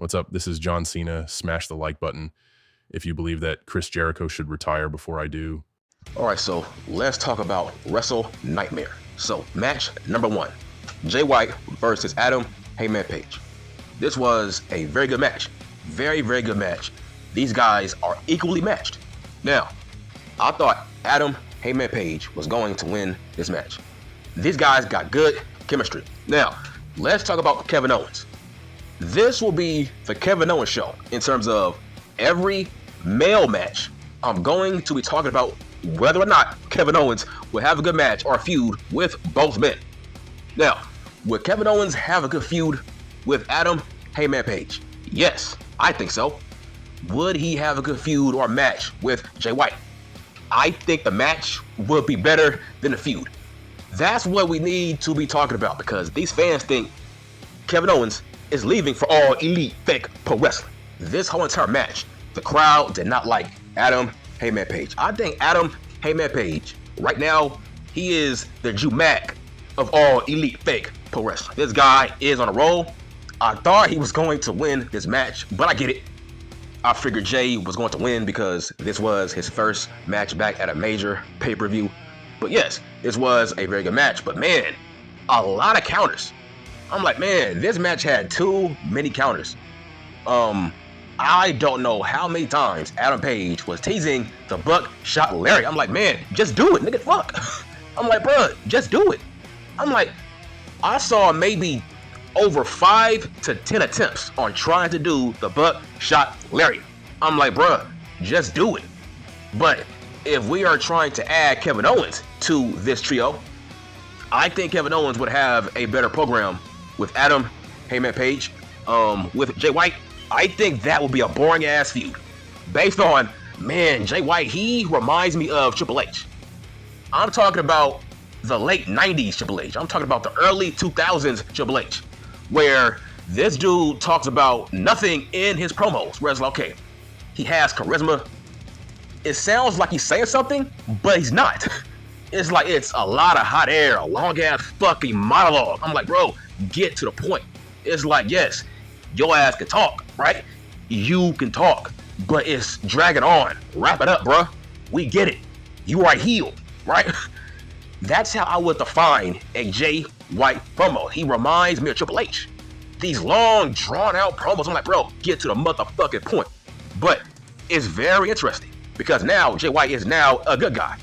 What's up? This is John Cena. Smash the like button if you believe that Chris Jericho should retire before I do. All right, so let's talk about WrestleNightmare. So match number 1, Jay White versus Adam Heyman Page. This was a very good match. Very, very good match. These guys are equally matched. Now, I thought Adam Heyman Page was going to win this match. These guys got good chemistry. Now, let's talk about Kevin Owens. This will be the Kevin Owens show in terms of every male match. I'm going to be talking about whether or not Kevin Owens will have a good match or a feud with both men. Now, would Kevin Owens have a good feud with Adam Heyman Page? Yes, I think so. Would he have a good feud or match with Jay White? I think the match would be better than the feud. That's what we need to be talking about, because these fans think Kevin Owens is leaving for all elite fake pro wrestling. This whole entire match, the crowd did not like Adam Heyman Page. I think Adam Heyman Page, right now, he is the Jew Mac of all elite fake pro wrestling. This guy is on a roll. I thought he was going to win this match, but I get it. I figured Jay was going to win because this was his first match back at a major pay-per-view. But yes, this was a very good match, but man, a lot of counters. I'm like, man, this match had too many counters. I don't know how many times Adam Page was teasing the buckshot Larry. I'm like, man, just do it, nigga, fuck. I'm like, bruh, just do it. I'm like, I saw maybe over 5 to 10 attempts on trying to do the buckshot Larry. I'm like, bruh, just do it. But if we are trying to add Kevin Owens to this trio, I think Kevin Owens would have a better program with Adam Heyman Page. With Jay White, I think that would be a boring ass feud. Based on, man, Jay White, he reminds me of Triple H. I'm talking about the late 90s Triple H. I'm talking about the early 2000s Triple H, where this dude talks about nothing in his promos, where it's like, okay, he has charisma. It sounds like he's saying something, but he's not. It's like it's a lot of hot air, a long ass fucking monologue. I'm like, bro, get to the point. It's like, yes, your ass can talk, right? You can talk, but it's dragging on. Wrap it up, bro. We get it. You are healed, right? That's how I would define a Jay White promo. He reminds me of Triple H. These long, drawn-out promos, I'm like, bro, get to the motherfucking point. But it's very interesting, because now Jay White is now a good guy.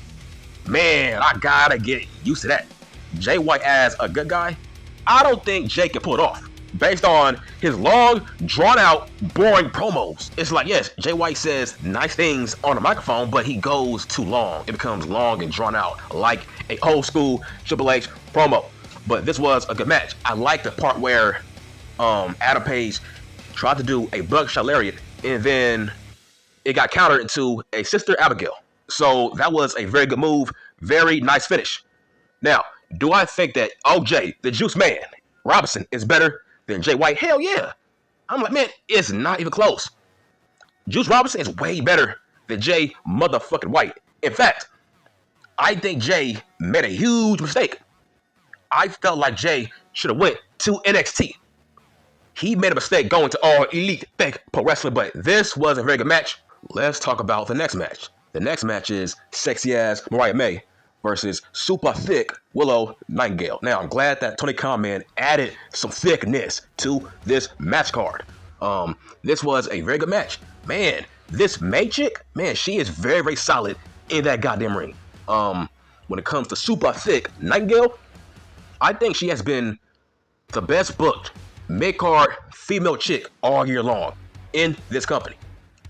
Man, I gotta get used to that. Jay White as a good guy, I don't think Jay can pull it off. Based on his long, drawn-out, boring promos, it's like, yes, Jay White says nice things on the microphone, but he goes too long. It becomes long and drawn out, like a old school Triple H promo. But this was a good match. I like the part where Adam Page tried to do a buckshot lariat, and then it got countered into a Sister Abigail. So that was a very good move. Very nice finish. Now, do I think that OJ, the Juice Man, Robinson, is better than Jay White? Hell yeah. I'm like, man, it's not even close. Juice Robinson is way better than Jay motherfucking White. In fact, I think Jay made a huge mistake. I felt like Jay should have went to NXT. He made a mistake going to all elite fake pro wrestling, but this was a very good match. Let's talk about the next match. The next match is sexy ass Mariah May versus super thick Willow Nightingale. Now, I'm glad that Tony Khan, man, added some thickness to this match card. This was a very good match. Man, this May chick, man, she is very, very solid in that goddamn ring. When it comes to super thick Nightingale, I think she has been the best booked mid-card female chick all year long in this company.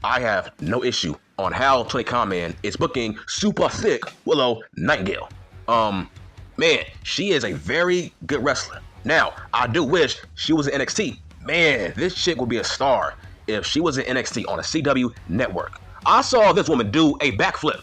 I have no issue on how Tony Khan, man, is booking super thick Willow Nightingale. Man, she is a very good wrestler. Now, I do wish she was in NXT. Man, this chick would be a star if she was in NXT on a CW network. I saw this woman do a backflip.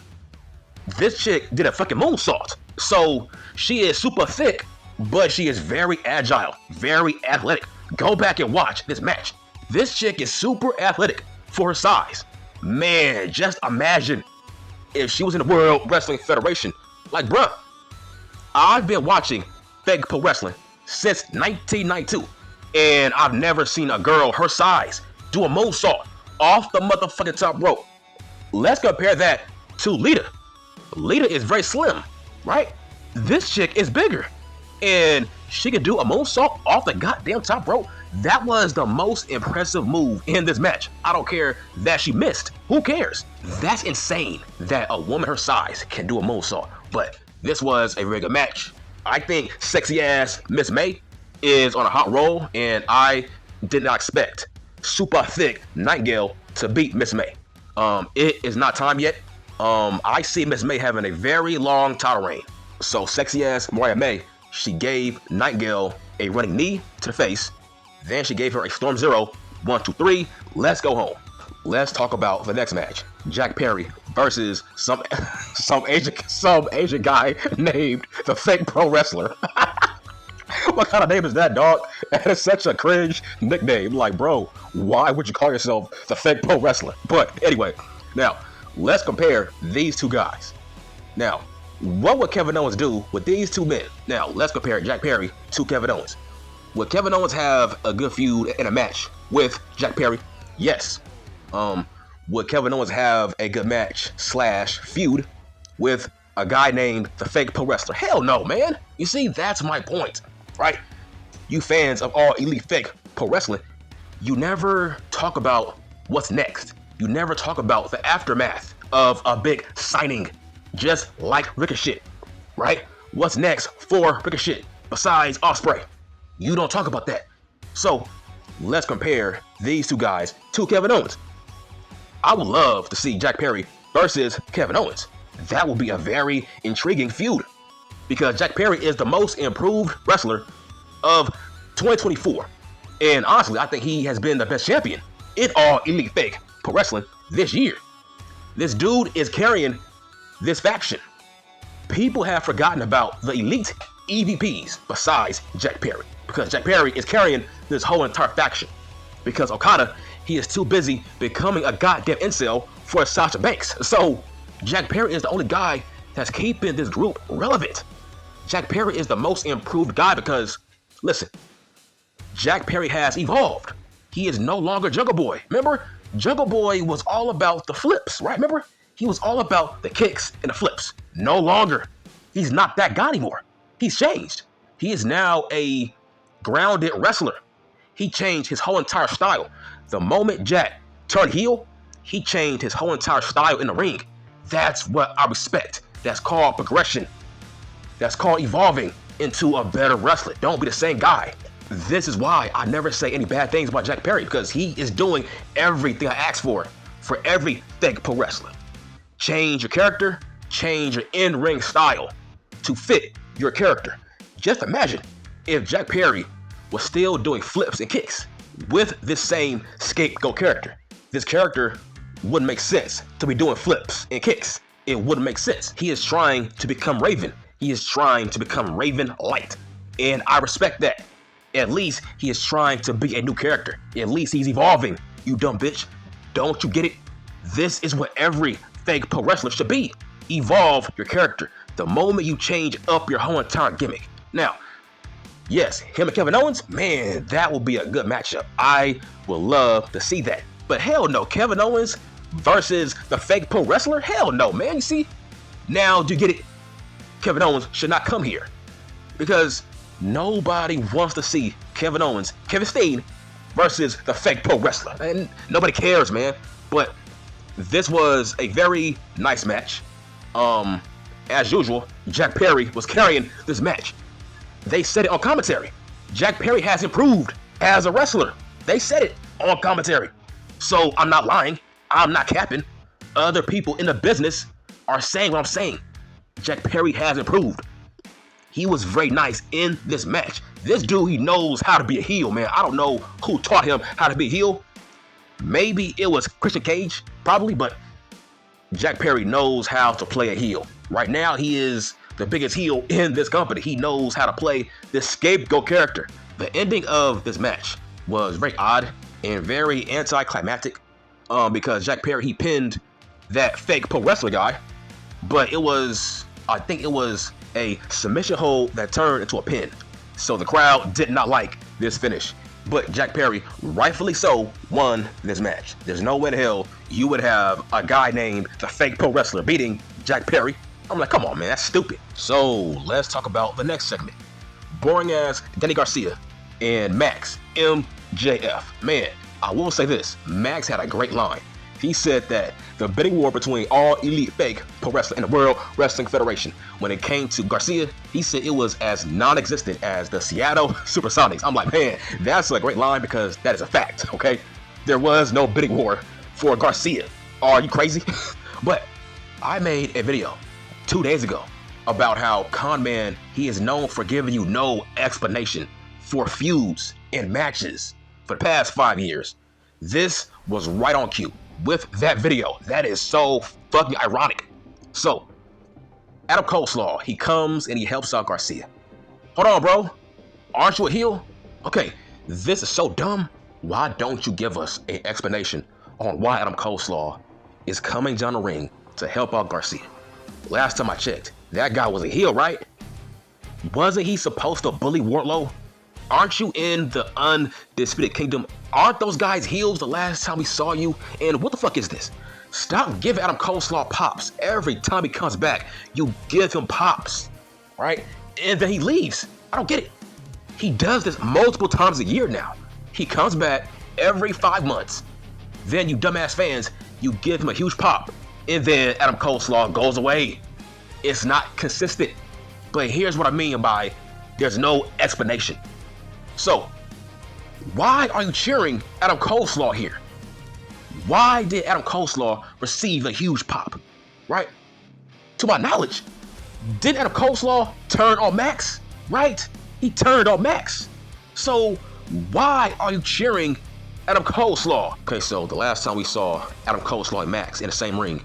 This chick did a fucking moonsault. So she is super thick, but she is very agile, very athletic. Go back and watch this match. This chick is super athletic for her size. Man, just imagine if she was in the World Wrestling Federation. Like, bruh, I've been watching fake pro wrestling since 1992, and I've never seen a girl her size do a moonsault off the motherfucking top rope. Let's compare that to Lita. Lita is very slim, right? This chick is bigger, and she can do a moonsault off the goddamn top rope. That was the most impressive move in this match. I don't care that she missed. Who cares? That's insane that a woman her size can do a moonsault. But this was a very good match. I think sexy ass Miss May is on a hot roll, and I did not expect super thick Nightingale to beat Miss May. It is not time yet. I see Miss May having a very long title reign. So sexy ass Mariah May, she gave Nightingale a running knee to the face. Then she gave her a Storm Zero. 1, 2, 3. Let's go home. Let's talk about the next match. Jack Perry versus some Asian guy named the Fake Pro Wrestler. What kind of name is that, dog? That is such a cringe nickname. Like, bro, why would you call yourself the Fake Pro Wrestler? But anyway, now let's compare these two guys. Now, what would Kevin Owens do with these two men? Now, let's compare Jack Perry to Kevin Owens. Would Kevin Owens have a good feud in a match with Jack Perry? Yes. Would Kevin Owens have a good match / feud with a guy named the Fake Pro Wrestler? Hell no, man. You see, that's my point, right? You fans of all elite fake pro wrestling, you never talk about what's next. You never talk about the aftermath of a big signing, just like Ricochet, right? What's next for Ricochet besides Ospreay? You don't talk about that. So let's compare these two guys to Kevin Owens. I would love to see Jack Perry versus Kevin Owens. That would be a very intriguing feud because Jack Perry is the most improved wrestler of 2024. And honestly, I think he has been the best champion in all elite fake pro wrestling this year. This dude is carrying this faction. People have forgotten about the elite EVPs besides Jack Perry because Jack Perry is carrying this whole entire faction because Okada, he is too busy becoming a goddamn incel for Sasha Banks. So Jack Perry is the only guy that's keeping this group relevant. Jack Perry is the most improved guy because, listen, Jack Perry has evolved. He is no longer Jungle Boy. Remember, Jungle Boy was all about the flips, right? Remember, he was all about the kicks and the flips. No longer. He's not that guy anymore. He's changed. He is now a grounded wrestler. He changed his whole entire style. The moment Jack turned heel, he changed his whole entire style in the ring. That's what I respect. That's called progression. That's called evolving into a better wrestler. Don't be the same guy. This is why I never say any bad things about Jack Perry because he is doing everything I ask for every fake pro wrestler. Change your character, change your in-ring style to fit your character. Just imagine if Jack Perry was still doing flips and kicks with this same scapegoat character. This character wouldn't make sense to be doing flips and kicks. It wouldn't make sense. He is trying to become Raven. He is trying to become Raven Light. And I respect that. At least he is trying to be a new character. At least he's evolving, you dumb bitch. Don't you get it? This is what every fake pro wrestler should be. Evolve your character. The moment you change up your whole entire gimmick. Now, yes, him and Kevin Owens, man, that will be a good matchup. I would love to see that. But hell no, Kevin Owens versus the fake pro wrestler? Hell no, man. You see? Now, do you get it? Kevin Owens should not come here. Because nobody wants to see Kevin Owens, Kevin Steen, versus the fake pro wrestler. And nobody cares, man. But this was a very nice match. As usual, Jack Perry was carrying this match. They said it on commentary. Jack Perry has improved as a wrestler. They said it on commentary. So I'm not lying. I'm not capping. Other people in the business are saying what I'm saying. Jack Perry has improved. He was very nice in this match. This dude, he knows how to be a heel, man. I don't know who taught him how to be a heel. Maybe it was Christian Cage, probably, but Jack Perry knows how to play a heel. Right now, he is the biggest heel in this company. He knows how to play this scapegoat character. The ending of this match was very odd and very anticlimactic because Jack Perry, he pinned that fake pro wrestler guy, but I think it was a submission hold that turned into a pin. So the crowd did not like this finish. But Jack Perry, rightfully so, won this match. There's no way in hell you would have a guy named the Fake Pro Wrestler beating Jack Perry. I'm like, come on, man, that's stupid. So let's talk about the next segment. Boring ass Danny Garcia and Max MJF. Man, I will say this, Max had a great line. He said that the bidding war between all elite fake pro wrestling and the World Wrestling Federation, when it came to Garcia, he said it was as non-existent as the Seattle Supersonics. I'm like, man, that's a great line because that is a fact, okay? There was no bidding war for Garcia. Are you crazy? But I made a video 2 days ago about how Con Man, he is known for giving you no explanation for feuds and matches for the past 5 years. This was right on cue with that video. That is so fucking ironic. So, Adam Coleslaw, he comes and he helps out Garcia. Hold on, bro. Aren't you a heel? Okay, this is so dumb. Why don't you give us an explanation on why Adam Coleslaw is coming down the ring to help out Garcia? Last time I checked, that guy was a heel, right? Wasn't he supposed to bully Wardlow? Aren't you in the Undisputed Kingdom? Aren't those guys heels the last time we saw you? And what the fuck is this? Stop giving Adam Coleslaw pops. Every time he comes back, you give him pops, right? And then he leaves. I don't get it. He does this multiple times a year now. He comes back every 5 months. Then you dumbass fans, you give him a huge pop. And then Adam Coleslaw goes away. It's not consistent. But here's what I mean by there's no explanation. So, why are you cheering Adam Coleslaw here? Why did Adam Coleslaw receive a huge pop, right? To my knowledge, didn't Adam Coleslaw turn on Max, right? He turned on Max. So, why are you cheering Adam Coleslaw? Okay, so the last time we saw Adam Coleslaw and Max in the same ring,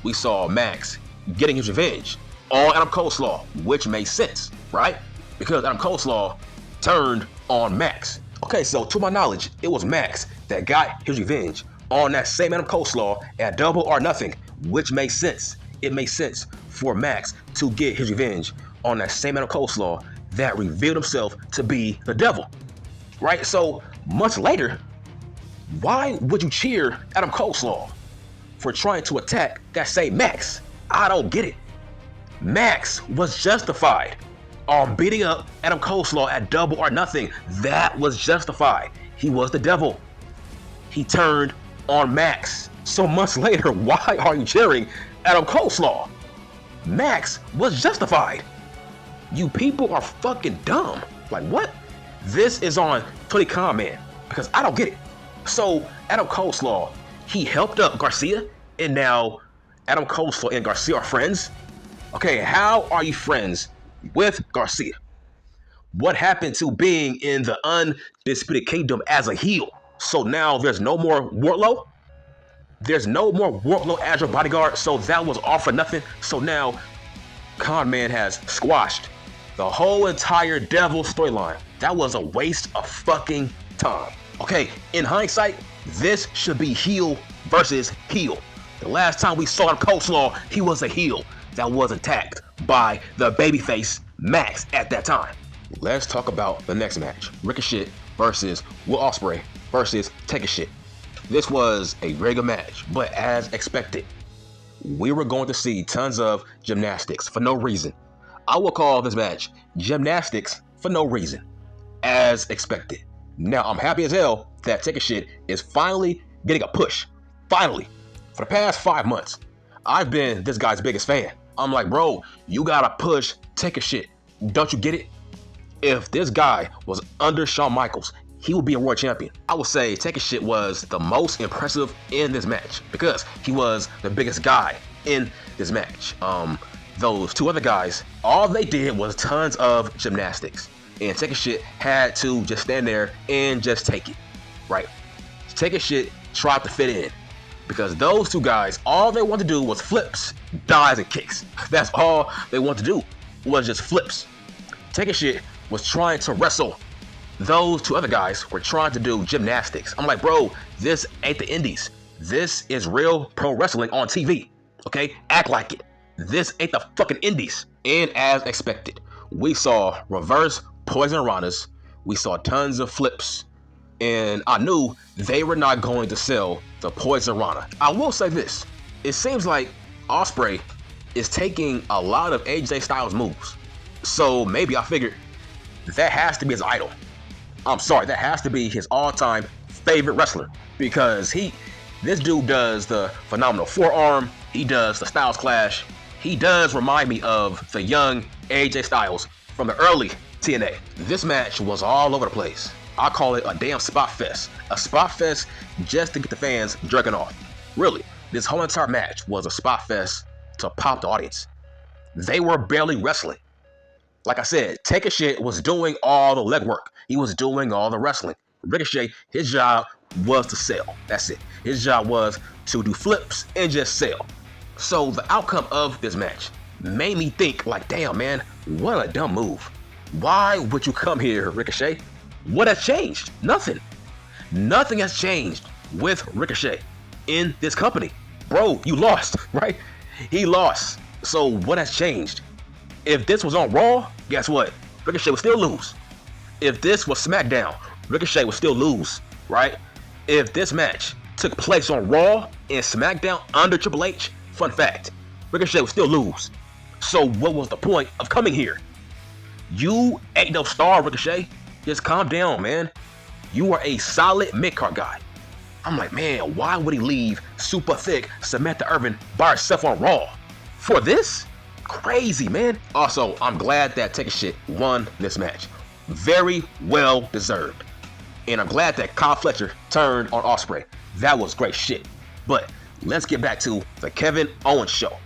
we saw Max getting his revenge on Adam Coleslaw, which made sense, right? Because Adam Coleslaw turned on Max. Okay, so to my knowledge, it was Max that got his revenge on that same Adam Coleslaw at Double or Nothing, which makes sense. It makes sense for Max to get his revenge on that same Adam Coleslaw that revealed himself to be the devil, right? So months later, why would you cheer Adam Coleslaw for trying to attack that same Max? I don't get it. Max was justified on beating up Adam Coleslaw at Double or Nothing. That was justified. He was the devil. He turned on Max. So months later, why are you cheering Adam Coleslaw? Max was justified. You people are fucking dumb. Like what? This is on Tony Khan, man, because I don't get it. So Adam Coleslaw, he helped up Garcia, and now Adam Coleslaw and Garcia are friends. Okay, how are you friends with Garcia? What happened to being in the Undisputed Kingdom as a heel? So now there's no more Wardlow? There's no more Wardlow as your bodyguard, so that was all for nothing. So now Con Man has squashed the whole entire Devil storyline. That was a waste of fucking time. Okay, in hindsight, this should be heel versus heel. The last time we saw Coleslaw, he was a heel that was attacked by the babyface Max at that time. Let's talk about the next match. Ricochet versus Will Ospreay versus Take a Shit. This was a very good match, but as expected, we were going to see tons of gymnastics for no reason. I will call this match gymnastics for no reason, as expected. Now, I'm happy as hell that Take a Shit is finally getting a push. Finally. For the past 5 months, I've been this guy's biggest fan. I'm like, bro, you gotta push Take a Shit. Don't you get it? If this guy was under Shawn Michaels, he would be a world champion. I would say Take a Shit was the most impressive in this match because he was the biggest guy in this match. Those two other guys, all they did was tons of gymnastics. And Take a Shit had to just stand there and just take it, right? Take a Shit tried to fit in because those two guys, all they wanted to do was flips, dives, and kicks. That's all they wanted to do was just flips. Take a Shit was trying to wrestle. Those two other guys were trying to do gymnastics. I'm like, bro, this ain't the indies. This is real pro wrestling on TV, okay? Act like it. This ain't the fucking indies. And as expected, we saw reverse poison ranas. We saw tons of flips. And I knew they were not going to sell the Poison Rana. I will say this. It seems like Ospreay is taking a lot of AJ Styles moves. So maybe I figured that has to be his idol. I'm sorry, that has to be his all-time favorite wrestler. Because this dude does the phenomenal forearm. He does the Styles Clash. He does remind me of the young AJ Styles from the early TNA. This match was all over the place. I call it a damn spot fest. A spot fest just to get the fans jerking off. Really, this whole entire match was a spot fest to pop the audience. They were barely wrestling. Like I said, Take a Shit was doing all the legwork. He was doing all the wrestling. Ricochet, his job was to sell. That's it. His job was to do flips and just sell. So the outcome of this match made me think like, damn man, what a dumb move. Why would you come here, Ricochet? What has changed? Nothing. Nothing has changed with Ricochet in this company. Bro, you lost, right? He lost. So what has changed? If this was on Raw, guess what? Ricochet would still lose. If this was SmackDown, Ricochet would still lose, right? If this match took place on Raw and SmackDown under Triple H, fun fact, Ricochet would still lose. So what was the point of coming here? You ain't no star, Ricochet. Just calm down, man. You are a solid mid-card guy. I'm like, man, why would he leave super thick Samantha Irvin by herself on Raw? For this? Crazy, man. Also, I'm glad that Take a Shit won this match. Very well deserved. And I'm glad that Kyle Fletcher turned on Ospreay. That was great shit. But let's get back to the Kevin Owens show.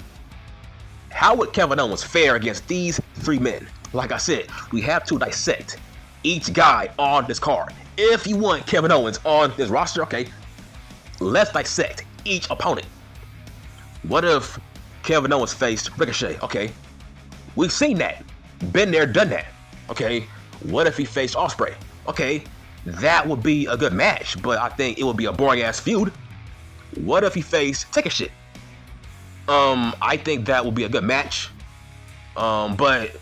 How would Kevin Owens fare against these three men? Like I said, we have to dissect each guy on this card. If you want Kevin Owens on this roster, okay, let's dissect each opponent. What if Kevin Owens faced Ricochet? Okay, we've seen that. Been there, done that. Okay, what if he faced Ospreay? Okay, that would be a good match, but I think it would be a boring ass feud. What if he faced Take a Shit? I think that would be a good match. But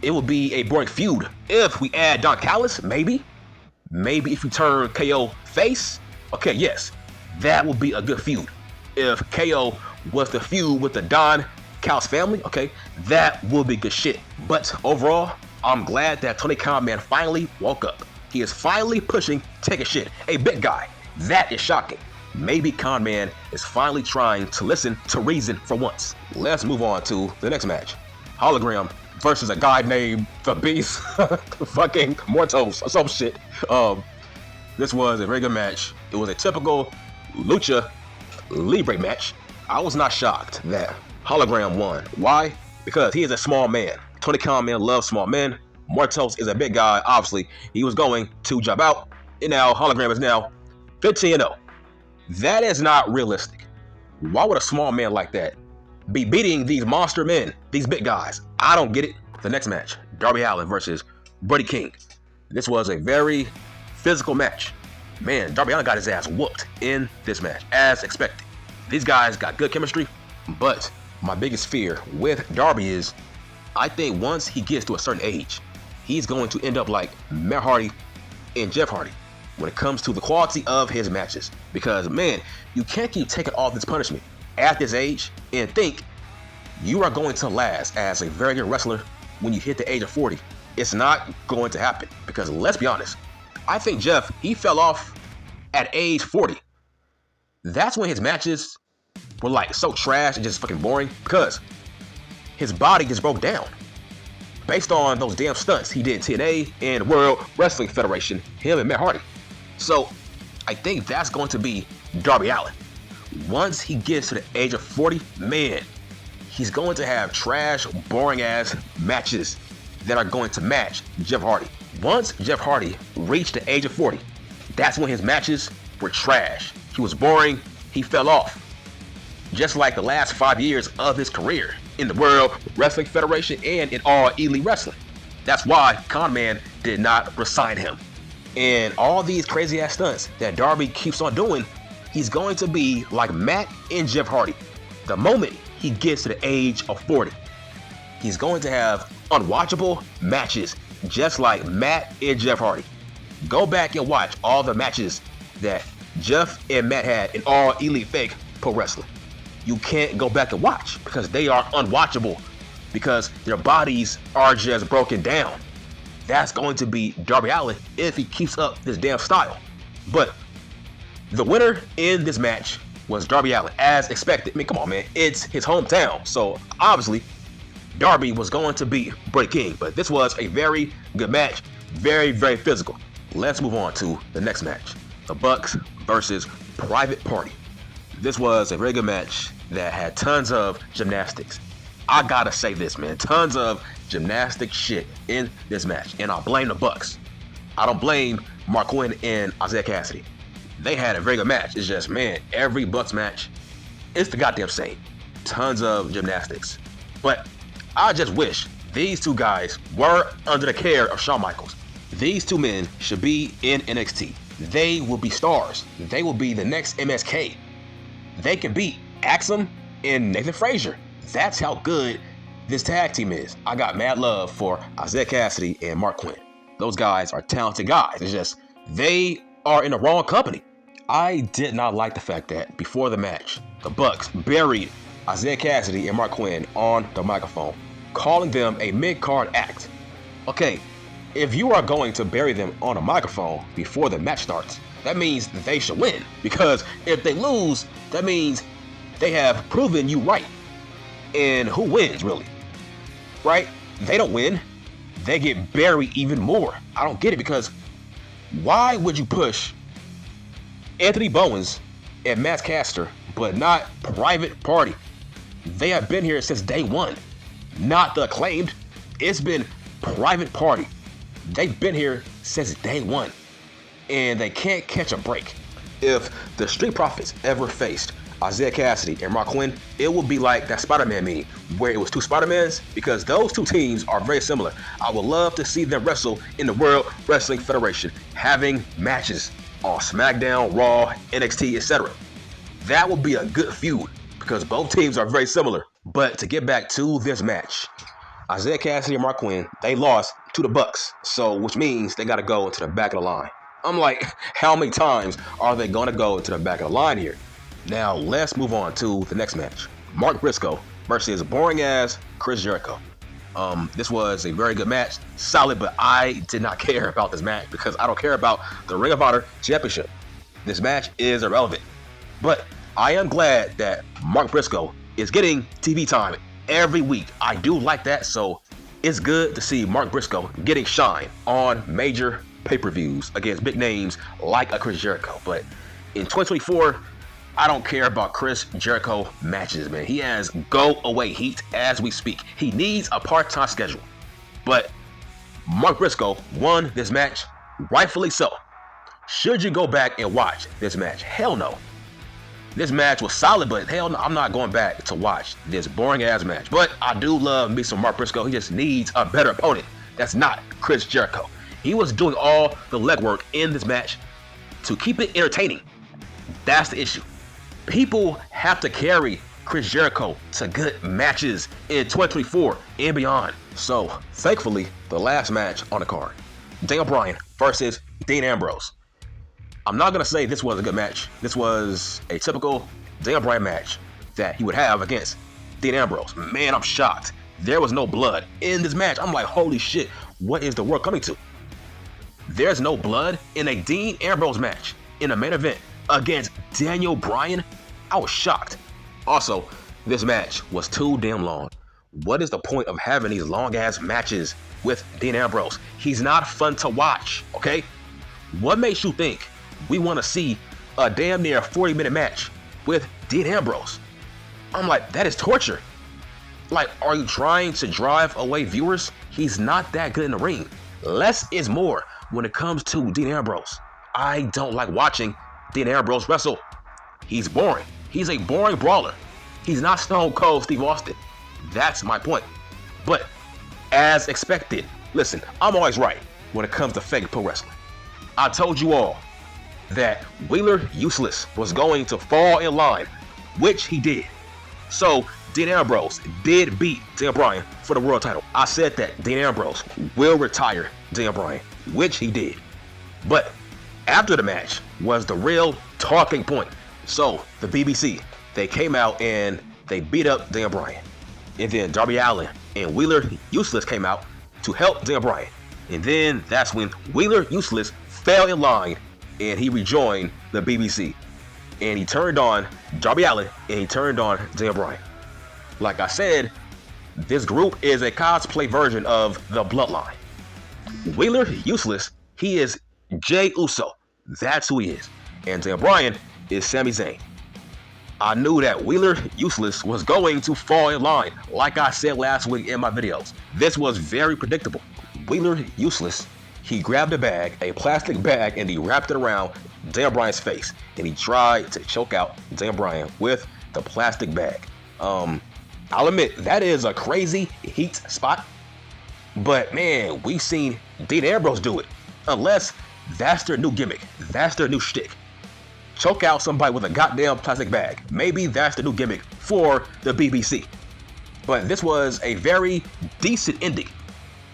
it would be a boring feud. If we add Don Callis, maybe if you turn KO face, okay, yes, that would be a good feud. If KO was the feud with the Don Callis family, okay, that would be good shit. But overall, I'm glad that Tony Khan man finally woke up. He is finally pushing Take a Shit, a big guy. That is shocking. Maybe Con Man is finally trying to listen to reason for once. Let's move on to the next match. Hologram versus a guy named The Beast, fucking Mortos or some shit. This was a very good match. It was a typical Lucha Libre match. I was not shocked that Hologram won. Why? Because he is a small man. Tony Khan man loves small men. Mortos is a big guy. Obviously, he was going to jump out, and now Hologram is now 15-0. That is not realistic. Why would a small man like that be beating these monster men, these big guys? I don't get it. The next match, Darby Allin versus Brady King. This was a very physical match. Man, Darby Allin got his ass whooped in this match, as expected. These guys got good chemistry, but my biggest fear with Darby is I think once he gets to a certain age, he's going to end up like Matt Hardy and Jeff Hardy when it comes to the quality of his matches. Because, man, you can't keep taking all this punishment at this age and think you are going to last as a very good wrestler when you hit the age of 40. It's not going to happen. Because let's be honest, I think Jeff, he fell off at age 40. That's when his matches were like so trash and just fucking boring because his body just broke down based on those damn stunts he did in TNA and World Wrestling Federation, him and Matt Hardy. So I think that's going to be Darby Allin. Once he gets to the age of 40, man, he's going to have trash, boring ass matches that are going to match Jeff Hardy. Once Jeff Hardy reached the age of 40, that's when his matches were trash. He was boring, he fell off. Just like the last 5 years of his career in the World Wrestling Federation and in All Elite Wrestling. That's why Con Man did not resign him. And all these crazy ass stunts that Darby keeps on doing, he's going to be like Matt and Jeff Hardy. The moment he gets to the age of 40, he's going to have unwatchable matches just like Matt and Jeff Hardy. Go back and watch all the matches that Jeff and Matt had in All Elite Fake Pro Wrestling. You can't go back and watch because they are unwatchable because their bodies are just broken down. That's going to be Darby Allin if he keeps up this damn style. But the winner in this match was Darby Allin, as expected. I mean, come on, man. It's his hometown. So, obviously, Darby was going to beat Brady King. But this was a very good match. Very, very physical. Let's move on to the next match. The Bucks versus Private Party. This was a very good match that had tons of gymnastics. I gotta say this, man. Tons of gymnastic shit in this match. And I blame the Bucks. I don't blame Mark Quinn and Isaiah Cassidy. They had a very good match. It's just, man, every Bucks match, it's the goddamn same. Tons of gymnastics. But I just wish these two guys were under the care of Shawn Michaels. These two men should be in NXT. They will be stars. They will be the next MSK. They can beat Axum and Nathan Frazier. That's how good this tag team is. I got mad love for Isaiah Cassidy and Mark Quinn. Those guys are talented guys. It's just, they are in the wrong company. I did not like the fact that before the match, the Bucks buried Isaiah Cassidy and Mark Quinn on the microphone, calling them a mid-card act. Okay, if you are going to bury them on a microphone before the match starts, that means that they should win. Because if they lose, that means they have proven you right. And who wins, really? Right? They don't win. They get buried even more. I don't get it, because why would you push Anthony Bowens and Matt Caster, but not Private Party? They have been here since day one. Not the Acclaimed. It's been Private Party. They've been here since day one. And they can't catch a break. If the Street Profits ever faced Isaiah Cassidy and Mark Quinn, it would be like that Spider-Man meme where it was two Spider-Mans, because those two teams are very similar. I would love to see them wrestle in the World Wrestling Federation, having matches on SmackDown, Raw, NXT, etc. That would be a good feud because both teams are very similar. But to get back to this match, Isaiah Cassidy and Mark Quinn, they lost to the Bucks, so which means they got to go to the back of the line. I'm like, how many times are they going to go to the back of the line here? Now, let's move on to the next match. Mark Briscoe versus boring-ass Chris Jericho. This was a very good match. Solid, but I did not care about this match because I don't care about the Ring of Honor Championship. This match is irrelevant. But I am glad that Mark Briscoe is getting TV time every week. I do like that, so it's good to see Mark Briscoe getting shine on major pay-per-views against big names like a Chris Jericho. But in 2024, I don't care about Chris Jericho matches, man. He has go-away heat as we speak. He needs a part-time schedule. But Mark Briscoe won this match, rightfully so. Should you go back and watch this match? Hell no. This match was solid, but hell no, I'm not going back to watch this boring-ass match. But I do love me some Mark Briscoe. He just needs a better opponent. That's not Chris Jericho. He was doing all the legwork in this match to keep it entertaining. That's the issue. People have to carry Chris Jericho to good matches in 2024 and beyond. So, thankfully, the last match on the card, Daniel Bryan versus Dean Ambrose. I'm not going to say this was a good match. This was a typical Daniel Bryan match that he would have against Dean Ambrose. Man, I'm shocked. There was no blood in this match. I'm like, holy shit, what is the world coming to? There's no blood in a Dean Ambrose match in a main event against Daniel Bryan. I was shocked. Also, this match was too damn long. What is the point of having these long ass matches with Dean Ambrose? He's not fun to watch, okay? What makes you think we want to see a damn near 40-minute match with Dean Ambrose? I'm like, that is torture. Like, are you trying to drive away viewers? He's not that good in the ring. Less is more when it comes to Dean Ambrose. I don't like watching Dean Ambrose wrestle. He's boring. He's a boring brawler. He's not Stone Cold Steve Austin. That's my point. But as expected, listen, I'm always right when it comes to fake pro wrestling. I told you all that Wheeler Useless was going to fall in line, which he did. So Dean Ambrose did beat Daniel Bryan for the world title. I said that Dean Ambrose will retire Daniel Bryan, which he did. But after the match was the real talking point. So the BBC, they came out and they beat up Daniel Bryan. And then Darby Allin and Wheeler Useless came out to help Daniel Bryan. And then that's when Wheeler Useless fell in line and he rejoined the BBC. And he turned on Darby Allin and he turned on Daniel Bryan. Like I said, this group is a cosplay version of the Bloodline. Wheeler Useless, he is Jey Uso. That's who he is. And Daniel Bryan is Sami Zayn. I knew that Wheeler Useless was going to fall in line, like I said last week in my videos. This was very predictable. Wheeler Useless, he grabbed a bag, a plastic bag, and he wrapped it around Daniel Bryan's face. And he tried to choke out Daniel Bryan with the plastic bag. I'll admit, that is a crazy heat spot. But man, we've seen Dean Ambrose do it. Unless that's their new gimmick. That's their new shtick. Choke out somebody with a goddamn plastic bag. Maybe that's the new gimmick for the BBC. But this was a very decent ending.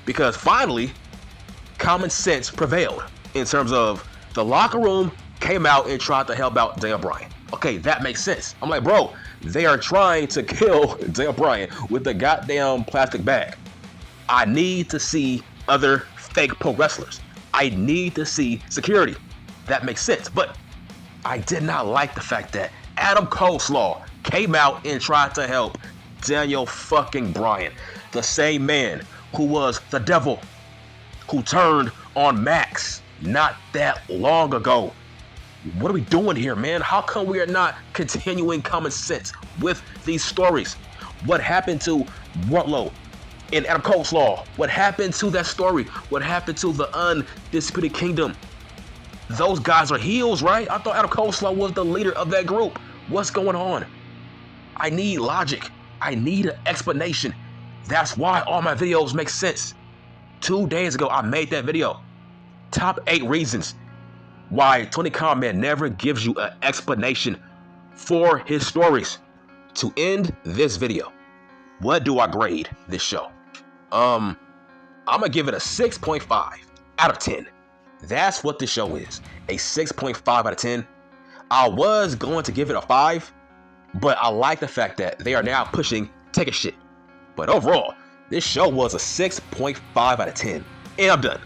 Because finally, common sense prevailed. In terms of the locker room came out and tried to help out Daniel Bryan. Okay, that makes sense. I'm like, bro, they are trying to kill Daniel Bryan with the goddamn plastic bag. I need to see other fake pro wrestlers. I need to see security. That makes sense. But I did not like the fact that Adam Klaw came out and tried to help Daniel fucking Bryan. The same man who was the devil, who turned on Max not that long ago. What are we doing here, man? How come we are not continuing common sense with these stories? What happened to Willow and Adam Klaw? What happened to that story? What happened to the Undisputed Kingdom? Those guys are heels, right? I thought Adam Klaw was the leader of that group. What's going on? I need logic. I need an explanation. That's why all my videos make sense. 2 days ago, I made that video. Top 8 reasons why Tony Khan Man never gives you an explanation for his stories. To end this video, what do I grade this show? I'm gonna give it a 6.5 out of 10. That's what this show is, a 6.5 out of 10. I was going to give it a 5, but I like the fact that they are now pushing take a shit. But overall, this show was a 6.5 out of 10. And I'm done.